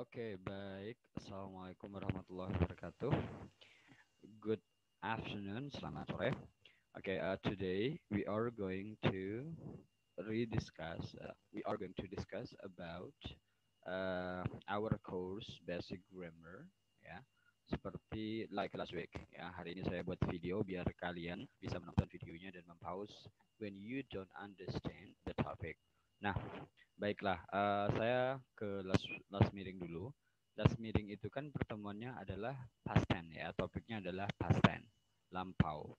Oke, baik. Assalamualaikum warahmatullahi wabarakatuh. Good afternoon, selamat sore. Okay, today we are going to discuss about our course basic grammar, ya. Seperti like last week, ya. Hari ini saya buat video biar kalian bisa menonton videonya dan mempause when you don't understand the topic. Nah, baiklah, saya ke last meeting dulu. Last meeting itu kan pertemuannya adalah past tense, ya. Topiknya adalah past tense, lampau.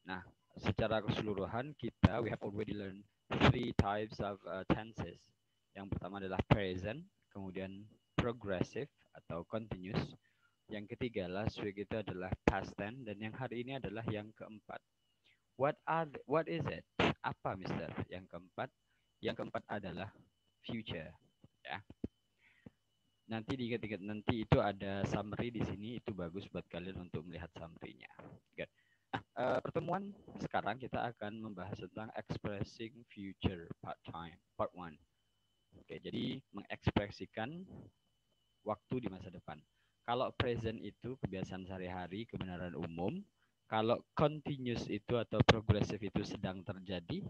Nah, secara keseluruhan we have already learned three types of tenses. Yang pertama adalah present, kemudian progressive atau continuous. Yang ketiga last week itu adalah past tense, dan yang hari ini adalah yang keempat. What is it? Apa, Mister? Yang keempat? Yang keempat adalah future. Ya. Nanti diingat-ingat, nanti itu ada summary di sini, itu bagus buat kalian untuk melihat summary-nya. Good. Nah, pertemuan sekarang kita akan membahas tentang expressing future part 1. Oke, jadi mengekspresikan waktu di masa depan. Kalau present itu kebiasaan sehari-hari, kebenaran umum. Kalau continuous itu atau progressive itu sedang terjadi.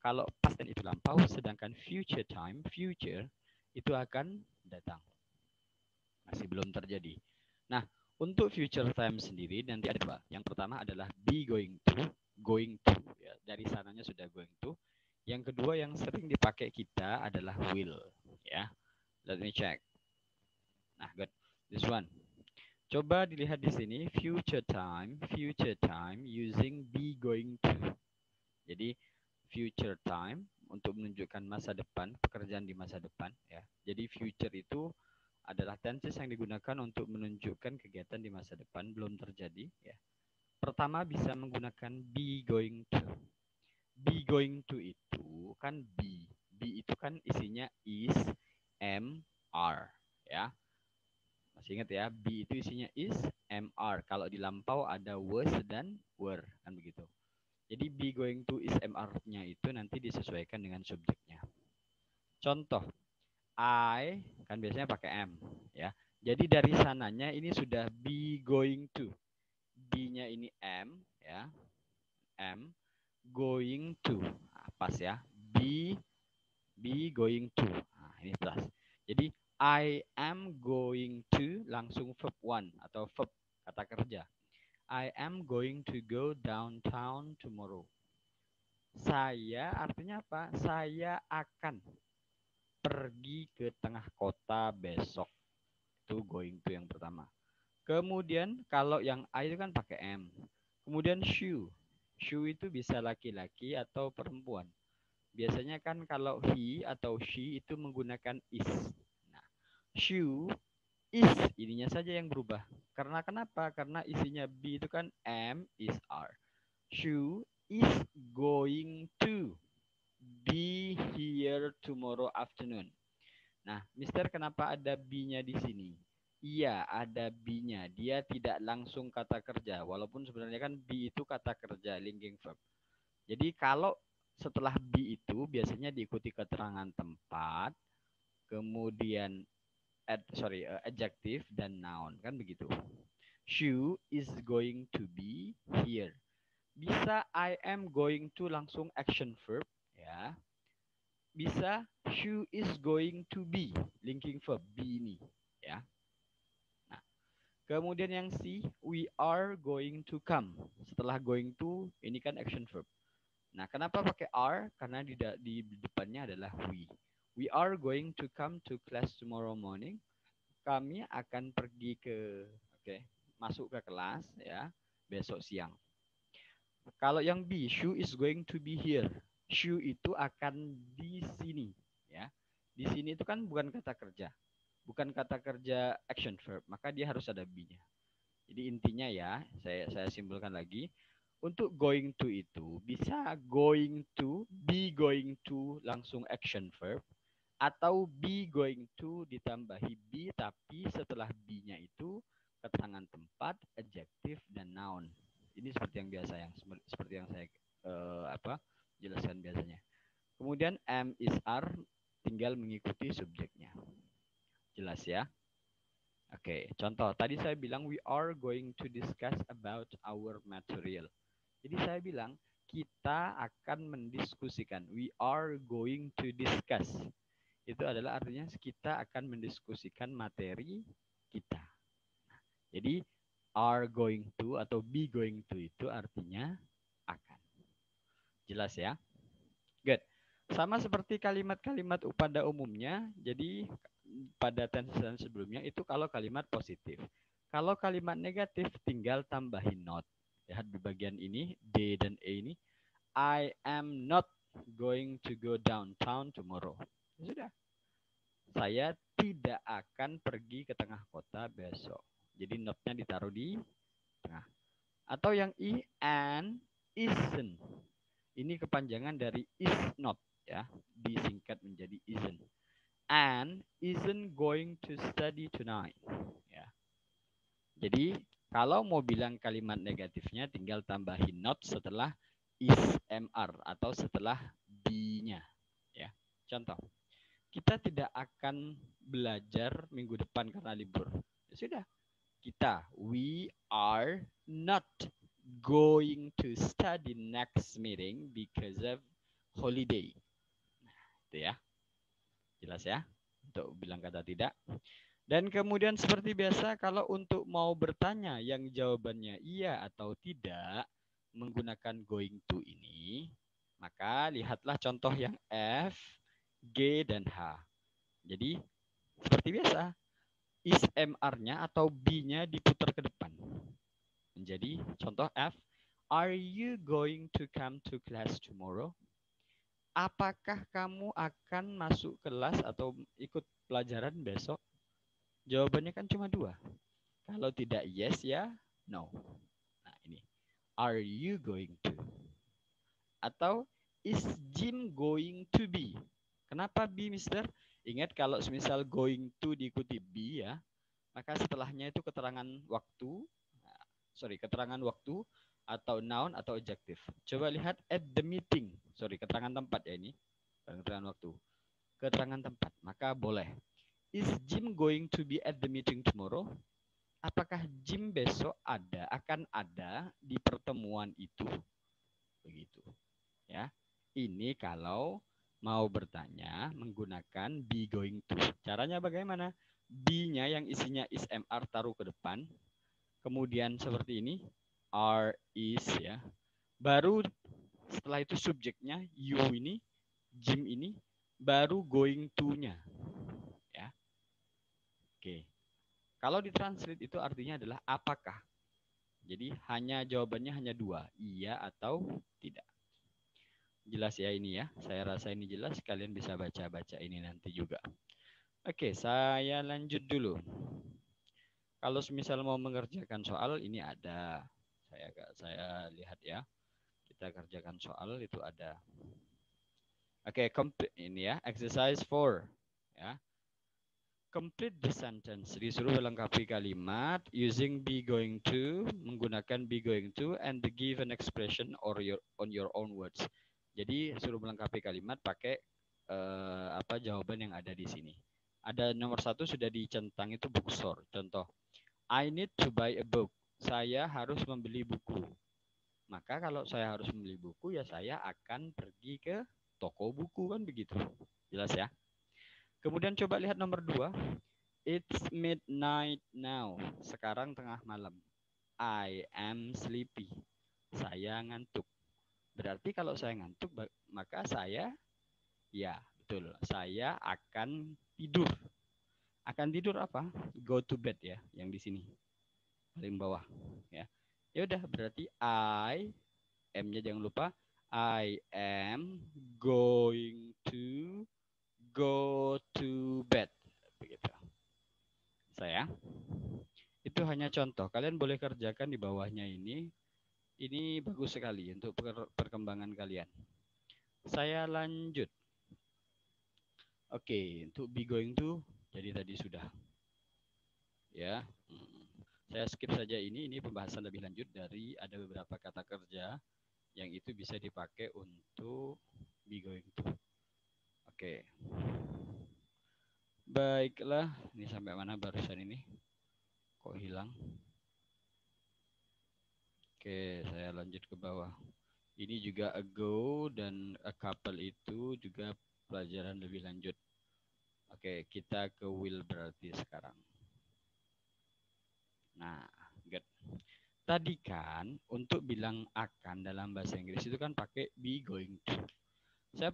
Kalau past tense itu lampau, sedangkan future itu akan datang. Masih belum terjadi. Nah, untuk future time sendiri nanti ada dua. Yang pertama adalah be going to. Ya, dari sananya sudah going to. Yang kedua yang sering dipakai kita adalah will. Ya, let me check. Nah, good. This one. Coba dilihat di sini future time using be going to. Jadi future time untuk menunjukkan masa depan, pekerjaan di masa depan, ya. Jadi future itu adalah tenses yang digunakan untuk menunjukkan kegiatan di masa depan belum terjadi, ya. Pertama bisa menggunakan be going to. Be going to itu kan be itu kan isinya is, am, are, ya. Masih ingat ya, be itu isinya is, am, are. Kalau di lampau ada was dan were, kan begitu. Jadi be going to is, am, are-nya itu nanti disesuaikan dengan subjeknya. Contoh, I kan biasanya pakai am, ya. Jadi dari sananya ini sudah be going to. Be-nya ini am, ya. Am going to. Nah, pas ya. Be going to. Nah, ini pas. Jadi I am going to langsung verb one atau verb kata kerja. I am going to go downtown tomorrow. Saya artinya apa? Saya akan pergi ke tengah kota besok. Itu going to yang pertama. Kemudian kalau yang I itu kan pakai am. Kemudian shoe. Shoe itu bisa laki-laki atau perempuan. Biasanya kan kalau he atau she itu menggunakan is. Nah, shoe is ininya saja yang berubah. Karena kenapa? Karena isinya be itu kan am, is, are. Shoe is going to be here tomorrow afternoon. Nah, Mister, kenapa ada be-nya di sini? Iya, ada be-nya. Dia tidak langsung kata kerja. Walaupun sebenarnya kan be itu kata kerja, linking verb. Jadi kalau setelah be itu biasanya diikuti keterangan tempat, kemudian adjective dan noun, kan begitu. Shoe is going to be here. Bisa I am going to langsung action verb, ya. Bisa shoe is going to be linking verb be ini, ya. Nah, kemudian yang C, we are going to come. Setelah going to ini kan action verb. Nah, kenapa pakai are? Karena di depannya adalah we. We are going to come to class tomorrow morning. Kami akan pergi masuk ke kelas, ya, besok siang. Kalau yang B, Shu is going to be here. Shu itu akan di sini, ya. Di sini itu kan bukan kata kerja. Bukan kata kerja action verb, maka dia harus ada be-nya. Jadi intinya ya, saya simpulkan lagi. Untuk going to itu bisa going to, be going to langsung action verb, atau be going to ditambahi be tapi setelah be-nya itu keterangan tempat, adjektif, dan noun. Ini seperti yang biasa seperti yang saya jelaskan biasanya. Kemudian am is are tinggal mengikuti subjeknya. Jelas ya? Oke, contoh. Tadi saya bilang we are going to discuss about our material. Jadi saya bilang kita akan mendiskusikan. We are going to discuss. Itu adalah artinya kita akan mendiskusikan materi kita. Jadi are going to atau be going to itu artinya akan. Jelas ya? Good. Sama seperti kalimat-kalimat pada umumnya. Jadi pada tense sebelumnya itu kalau kalimat positif. Kalau kalimat negatif tinggal tambahin not. Lihat di bagian ini D dan E ini. I am not going to go downtown tomorrow. Sudah. Saya tidak akan pergi ke tengah kota besok. Jadi notnya ditaruh di tengah. Atau yang I and isn't. Ini kepanjangan dari is not ya, disingkat menjadi isn't. And isn't going to study tonight. Ya. Jadi kalau mau bilang kalimat negatifnya tinggal tambahin not setelah is mr atau setelah be-nya. Ya. Contoh, kita tidak akan belajar minggu depan karena libur. Ya sudah, we are not going to study next meeting because of holiday. Itu ya. Jelas ya? Untuk bilang kata tidak. Dan kemudian seperti biasa kalau untuk mau bertanya yang jawabannya iya atau tidak menggunakan going to ini, maka lihatlah contoh yang F, G, dan H. Jadi seperti biasa, is MR-nya atau B-nya diputar ke depan. Menjadi contoh F, are you going to come to class tomorrow? Apakah kamu akan masuk kelas atau ikut pelajaran besok? Jawabannya kan cuma dua. Kalau tidak yes ya, no. Nah ini, are you going to? Atau is Jim going to be? Kenapa be, Mister? Ingat kalau misal going to diikuti be ya, maka setelahnya itu keterangan waktu, keterangan waktu atau noun atau adjective. Coba lihat at the meeting. Keterangan tempat ya ini. Keterangan waktu. Keterangan tempat. Maka boleh. Is Jim going to be at the meeting tomorrow? Apakah Jim besok akan ada di pertemuan itu? Begitu. Ya. Ini kalau mau bertanya menggunakan be going to. Caranya bagaimana? Be-nya yang isinya is mr taruh ke depan. Kemudian seperti ini, are, is ya. Baru setelah itu subjeknya you ini, Jim ini, baru going to-nya. Ya. Oke. Kalau ditranslate itu artinya adalah apakah. Jadi jawabannya hanya dua, iya atau tidak. Jelas ya ini ya. Saya rasa ini jelas. Kalian bisa baca-baca ini nanti juga. Oke, saya lanjut dulu. Kalau misal mau mengerjakan soal ini ada. Saya lihat ya. Kita kerjakan soal itu ada. Oke, ini ya, exercise 4 ya. Complete the sentence. Disuruh melengkapi kalimat using be going to, menggunakan be going to and the given expression or on your own words. Jadi suruh melengkapi kalimat pakai jawaban yang ada di sini. Ada nomor 1 sudah dicentang itu bookstore. Contoh, I need to buy a book. Saya harus membeli buku. Maka kalau saya harus membeli buku ya saya akan pergi ke toko buku kan begitu. Jelas ya? Kemudian coba lihat nomor 2. It's midnight now. Sekarang tengah malam. I am sleepy. Saya ngantuk. Berarti kalau saya ngantuk maka saya ya betul. Saya akan tidur. Akan tidur apa? Go to bed ya, yang di sini. Paling bawah ya. Ya udah berarti M-nya jangan lupa. I am going to go to bed. Begitu. Saya. Itu hanya contoh. Kalian boleh kerjakan di bawahnya ini. Ini bagus sekali untuk perkembangan kalian. Saya lanjut. Oke, untuk be going to jadi tadi sudah. Ya. Saya skip saja ini pembahasan lebih lanjut dari ada beberapa kata kerja yang itu bisa dipakai untuk be going to. Oke. Baiklah, ini sampai mana barusan ini? Kok hilang? Oke, saya lanjut ke bawah. Ini juga a go dan a couple itu juga pelajaran lebih lanjut. Oke, kita ke will berarti sekarang. Nah, good. Tadi kan untuk bilang akan dalam bahasa Inggris itu kan pakai be going to. Saya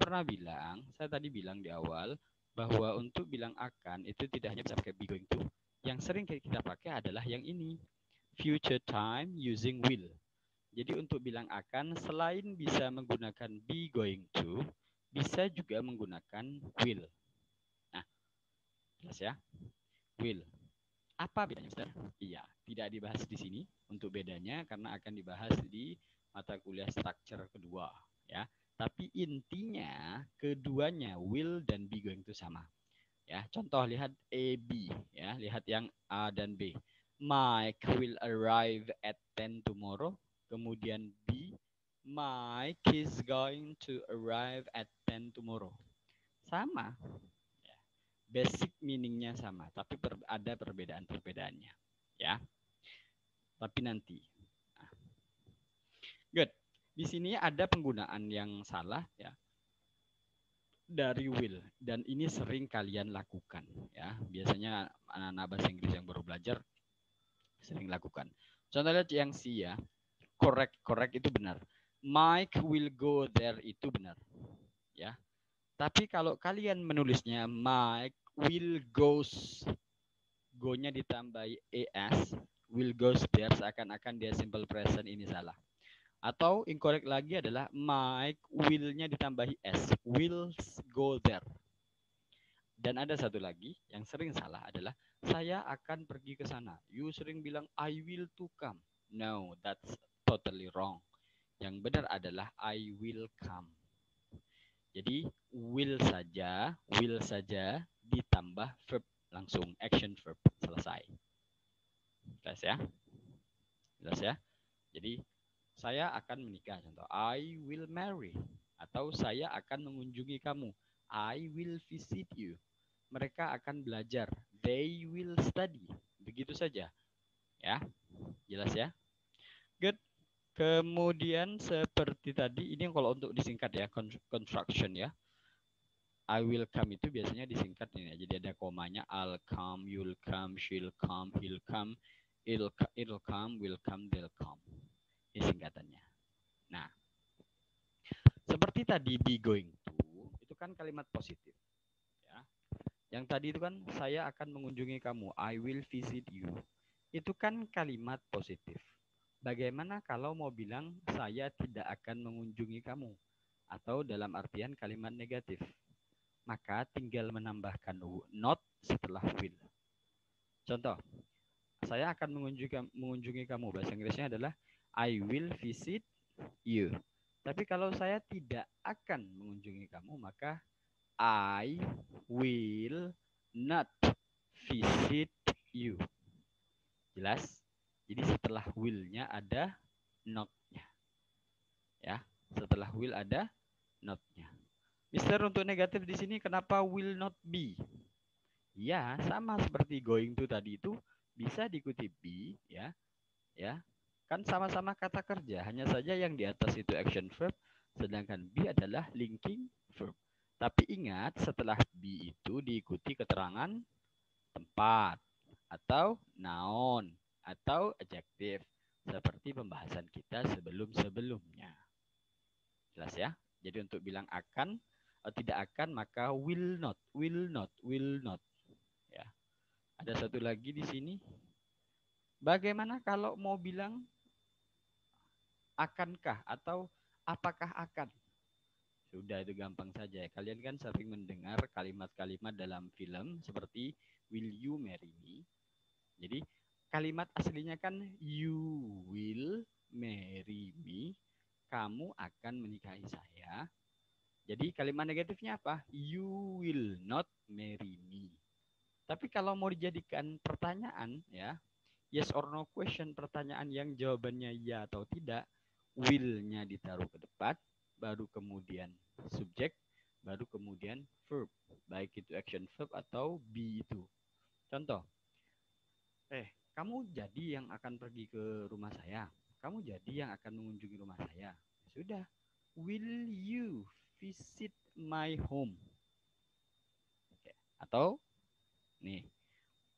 tadi bilang di awal bahwa untuk bilang akan itu tidak hanya bisa pakai be going to. Yang sering kita pakai adalah yang ini, future time using will. Jadi untuk bilang akan selain bisa menggunakan be going to, bisa juga menggunakan will. Nah, jelas ya? Will. Apa bedanya, Mister? Iya, tidak dibahas di sini untuk bedanya karena akan dibahas di mata kuliah structure kedua, ya. Tapi intinya keduanya will dan be going to sama. Ya, contoh lihat A B ya, lihat yang A dan B. Mike will arrive at 10 tomorrow. Kemudian B, Mike is going to arrive at 10 tomorrow. Sama. Ya. Basic meaningnya sama, tapi ada perbedaan-perbedaannya. Ya, tapi nanti. Nah, good. Di sini ada penggunaan yang salah ya dari will dan ini sering kalian lakukan ya. Biasanya anak-anak bahasa Inggris yang baru belajar sering lakukan. Contohnya yang C ya. Correct itu benar. Mike will go there itu benar. Ya. Tapi kalau kalian menulisnya Mike will goes, go-nya ditambahi es, will goes there seakan-akan dia simple present, ini salah. Atau incorrect lagi adalah Mike will-nya ditambahi s, will go there. Dan ada satu lagi yang sering salah adalah saya akan pergi ke sana. You sering bilang I will to come. No, that's totally wrong. Yang benar adalah I will come. Jadi will saja ditambah verb langsung action verb selesai. Jelas ya? Jelas ya? Jadi saya akan menikah contoh I will marry atau saya akan mengunjungi kamu. I will visit you. Mereka akan belajar. They will study. Begitu saja. Ya. Jelas ya? Good. Kemudian seperti tadi, ini kalau untuk disingkat ya, construction ya. I will come itu biasanya disingkat ini. Jadi ada komanya, I'll come, you'll come, she'll come, he'll come, it'll come, will come, they'll come. Ini singkatannya. Nah, seperti tadi be going to, itu kan kalimat positif. Ya. Yang tadi itu kan saya akan mengunjungi kamu, I will visit you. Itu kan kalimat positif. Bagaimana kalau mau bilang saya tidak akan mengunjungi kamu? Atau dalam artian kalimat negatif. Maka tinggal menambahkan not setelah will. Contoh, saya akan mengunjungi kamu. Bahasa Inggrisnya adalah I will visit you. Tapi kalau saya tidak akan mengunjungi kamu, maka I will not visit you. Jelas? Jadi setelah will-nya ada not-nya. Ya, setelah will ada not-nya. Mister, untuk negatif di sini kenapa will not be? Ya, sama seperti going to tadi itu bisa diikuti be ya. Ya. Kan sama-sama kata kerja, hanya saja yang di atas itu action verb sedangkan be adalah linking verb. Tapi ingat setelah be itu diikuti keterangan tempat atau noun atau adjektif seperti pembahasan kita sebelum-sebelumnya. Jelas ya? Jadi untuk bilang akan tidak akan maka will not, will not, will not. Ya. Ada satu lagi di sini. Bagaimana kalau mau bilang akankah atau apakah akan? Sudah, itu gampang saja. Kalian kan sering mendengar kalimat-kalimat dalam film seperti will you marry me? Jadi kalimat aslinya kan you will marry me. Kamu akan menikahi saya. Jadi kalimat negatifnya apa? You will not marry me. Tapi kalau mau dijadikan pertanyaan ya, yes or no question, pertanyaan yang jawabannya ya atau tidak, will-nya ditaruh ke depan, baru kemudian subjek, baru kemudian verb. Baik itu action verb atau be itu. Contoh, Kamu jadi yang akan pergi ke rumah saya. Kamu jadi yang akan mengunjungi rumah saya. Sudah. Will you visit my home? Oke. Atau nih,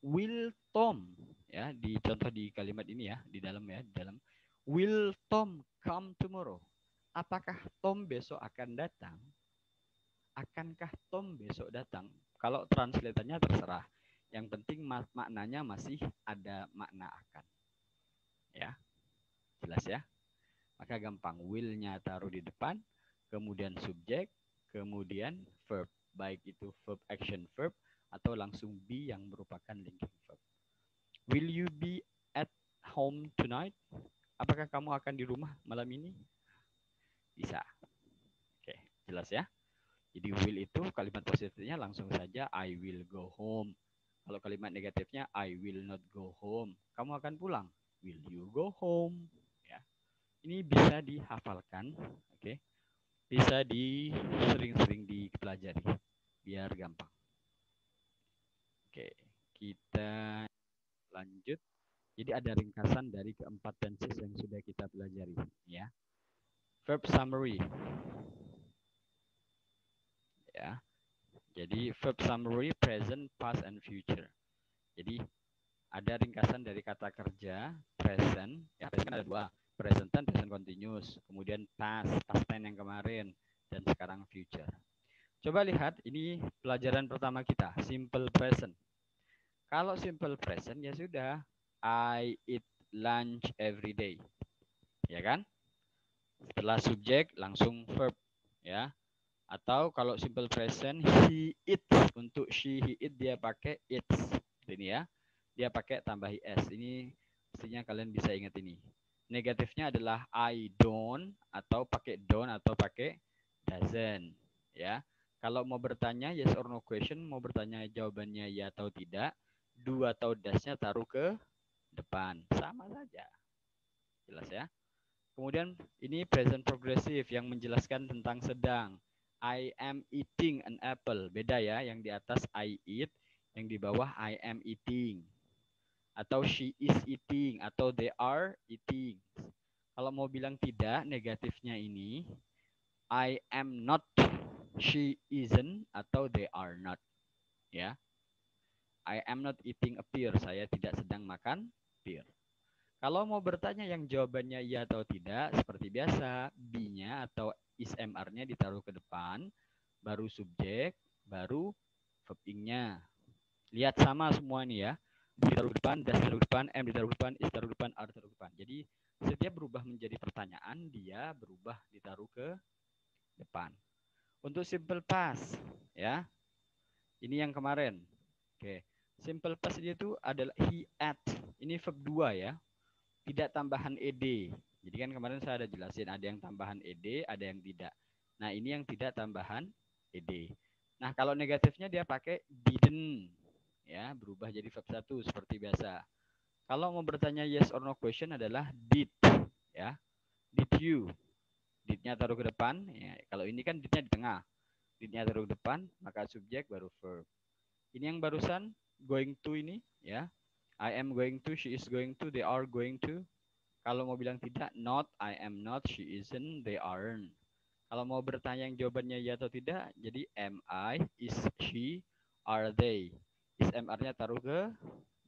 will Tom, ya, di contoh di kalimat ini ya, di dalam ya, di dalam. Will Tom come tomorrow? Apakah Tom besok akan datang? Akankah Tom besok datang? Kalau translatornya terserah. Yang penting maknanya masih ada makna akan. Ya, jelas ya. Maka gampang, will-nya taruh di depan, kemudian subjek, kemudian verb. Baik itu verb action verb atau langsung be yang merupakan linking verb. Will you be at home tonight? Apakah kamu akan di rumah malam ini? Bisa. Oke, jelas ya. Jadi will itu kalimat positifnya langsung saja I will go home. Kalau kalimat negatifnya I will not go home. Kamu akan pulang. Will you go home? Ya. Ini bisa dihafalkan, oke. Bisa sering-sering dipelajari biar gampang. Oke, kita lanjut. Jadi ada ringkasan dari keempat tenses yang sudah kita pelajari, ya. Verb summary. Ya. Jadi verb summary present, past, and future. Jadi ada ringkasan dari kata kerja present, ya present kan ada dua, present tense, present continuous, kemudian past tense yang kemarin, dan sekarang future. Coba lihat, ini pelajaran pertama kita, simple present. Kalau simple present ya sudah, I eat lunch every day, ya kan? Setelah subjek langsung verb, ya. Atau kalau simple present, he eats, untuk she, he eat dia pakai eats, ini ya. Dia pakai tambah s. Ini mestinya kalian bisa ingat ini. Negatifnya adalah I don't, atau pakai don't, atau pakai doesn't, ya. Kalau mau bertanya yes or no question, mau bertanya jawabannya ya atau tidak, do atau does-nya taruh ke depan, sama saja. Jelas ya. Kemudian ini present progressive yang menjelaskan tentang sedang. I am eating an apple. Beda ya, yang di atas I eat, yang di bawah I am eating. Atau she is eating, atau they are eating. Kalau mau bilang tidak, negatifnya ini I am not, she isn't, atau they are not. Ya, I am not eating a pear. Saya tidak sedang makan pear. Kalau mau bertanya yang jawabannya iya atau tidak, seperti biasa, be-nya atau is MR-nya ditaruh ke depan, baru subjek, baru verb ing-nya. Lihat sama semua nih ya. Ditaruh depan, das ditaruh depan, m ditaruh depan, is ditaruh depan, are ditaruh depan. Jadi setiap berubah menjadi pertanyaan, dia berubah ditaruh ke depan. Untuk simple past, ya. Ini yang kemarin. Oke. Simple past itu adalah he ate. Ini verb 2 ya. Tidak tambahan ed. Jadi kan kemarin saya ada jelasin, ada yang tambahan ed, ada yang tidak. Nah, ini yang tidak tambahan ed. Nah, kalau negatifnya dia pakai didn't, ya, berubah jadi verb 1 seperti biasa. Kalau mau bertanya yes or no question adalah did, ya. Did you? Did-nya taruh ke depan, ya. Kalau ini kan did-nya di tengah. Did-nya taruh ke depan, maka subjek baru verb. Ini yang barusan going to ini, ya. I am going to, she is going to, they are going to. Kalau mau bilang tidak, not, I am not, she isn't, they aren't. Kalau mau bertanya yang jawabannya ya atau tidak, jadi am I, is she, are they. Is MR-nya taruh ke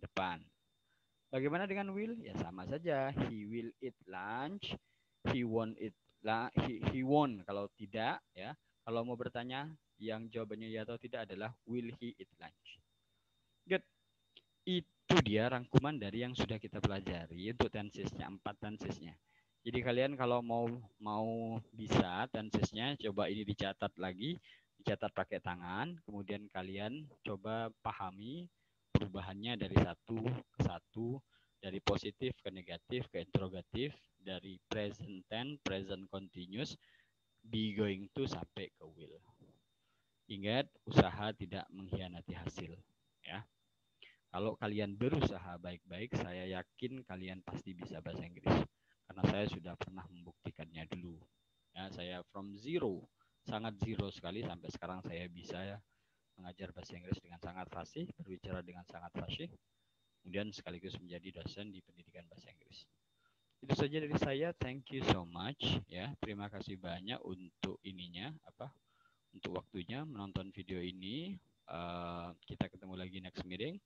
depan. Bagaimana dengan will? Ya sama saja. He will eat lunch, he won't eat he won't kalau tidak, ya. Kalau mau bertanya yang jawabannya ya atau tidak adalah will he eat lunch. Good. Itu dia rangkuman dari yang sudah kita pelajari untuk tensesnya, 4 tensesnya. Jadi kalian kalau mau bisa tensesnya, coba ini dicatat lagi, dicatat pakai tangan, kemudian kalian coba pahami perubahannya dari satu ke satu, dari positif ke negatif ke interrogatif, dari present tense, present continuous, be going to sampai ke will. Ingat, usaha tidak mengkhianati hasil, ya. Kalau kalian berusaha baik-baik, saya yakin kalian pasti bisa bahasa Inggris. Karena saya sudah pernah membuktikannya dulu. Ya, saya from zero, sangat zero sekali sampai sekarang saya bisa mengajar bahasa Inggris dengan sangat fasih, berbicara dengan sangat fasih. kemudian sekaligus menjadi dosen di pendidikan bahasa Inggris. Itu saja dari saya. Thank you so much ya. Terima kasih banyak untuk ininya untuk waktunya menonton video ini. Kita ketemu lagi next meeting.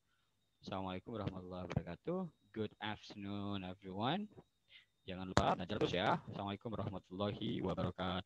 Assalamualaikum warahmatullahi wabarakatuh. Good afternoon everyone. Jangan lupa belajar terus ya. Assalamualaikum warahmatullahi wabarakatuh.